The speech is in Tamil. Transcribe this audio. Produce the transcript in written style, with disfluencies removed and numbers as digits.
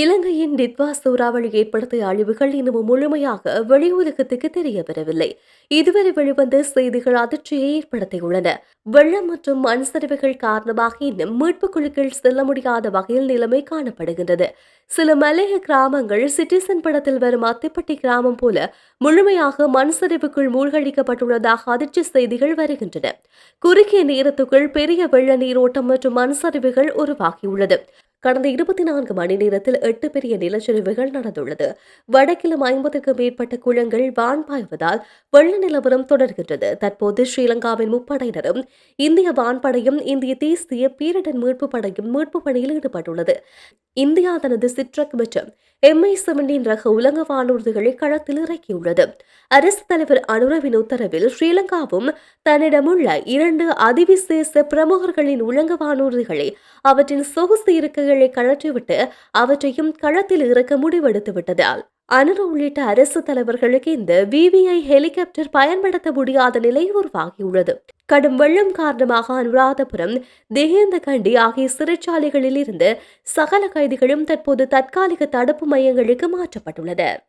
இலங்கையின் டிட்வா சூறாவளி ஏற்படுத்திய அழிவுகள் இன்னமும் முழுமையாக வெளி உலகத்துக்கு தெரிய வரவில்லை. இதுவரை வெளிவந்த செய்திகள் அதிர்ச்சியை ஏற்படுத்தியுள்ளன. வெள்ளம் மற்றும் மண் சரிவுகள் காரணமாக இன்னும் மீட்புக் குழுக்கள் செல்ல முடியாத வகையில் நிலைமை காணப்படுகின்றது. சில மலைய கிராமங்கள் சிட்டிசன் படத்தில் வரும் அத்திப்பட்டி கிராமம் போல முழுமையாக மண் சரிவுக்குள் மூழ்கடிக்கப்பட்டுள்ளதாக அதிர்ச்சி செய்திகள் வருகின்றன. குறுகிய நேரத்துக்குள் பெரிய வெள்ள நீரோட்டம் மற்றும் மண் சரிவுகள் உருவாகியுள்ளது. கடந்த 24 மணி நேரத்தில் 8 பெரிய நிலச்சரிவுகள் நடந்துள்ளது. வடக்கிலும் 50க்கும் மேற்பட்ட குளங்கள் வான் பாய்வதால் வெள்ள நிலவரம் தொடர்கின்றது. தற்போது ஸ்ரீலங்காவின் முப்படையினரும் இந்திய வான்படையும் இந்திய தேசிய பேரிடர் மீட்பு படையும் மீட்பு பணியில் ஈடுபட்டுள்ளது. இந்தியா தனது சிட்ரக் மற்றும் MI-17 ரக உலக வானூர்திகளை களத்தில் இறக்கியுள்ளது. அரசு தலைவர் அனுரவின் உத்தரவில் ஸ்ரீலங்காவும் தன்னிடமுள்ள 2 அதிவிசேஷ பிரமுகர்களின் உலக வானூர்திகளை அவற்றின் சொகுசு இருக்கைகளை கழற்றிவிட்டு அவற்றையும் களத்தில் இறக்க முடிவெடுத்துவிட்டதால் அனுர உள்ளிட்ட அரசு தலைவர்களுக்கு இந்த VVI ஹெலிகாப்டர் பயன்படுத்த முடியாத நிலை உருவாகியுள்ளது. கடும் வெள்ளம் காரணமாக அனுராதபுரம், தேகேந்தகண்டி ஆகிய சிறைச்சாலைகளில் இருந்து சகல கைதிகளும் தற்போது தற்காலிக தடுப்பு மையங்களுக்கு மாற்றப்பட்டுள்ளனர்.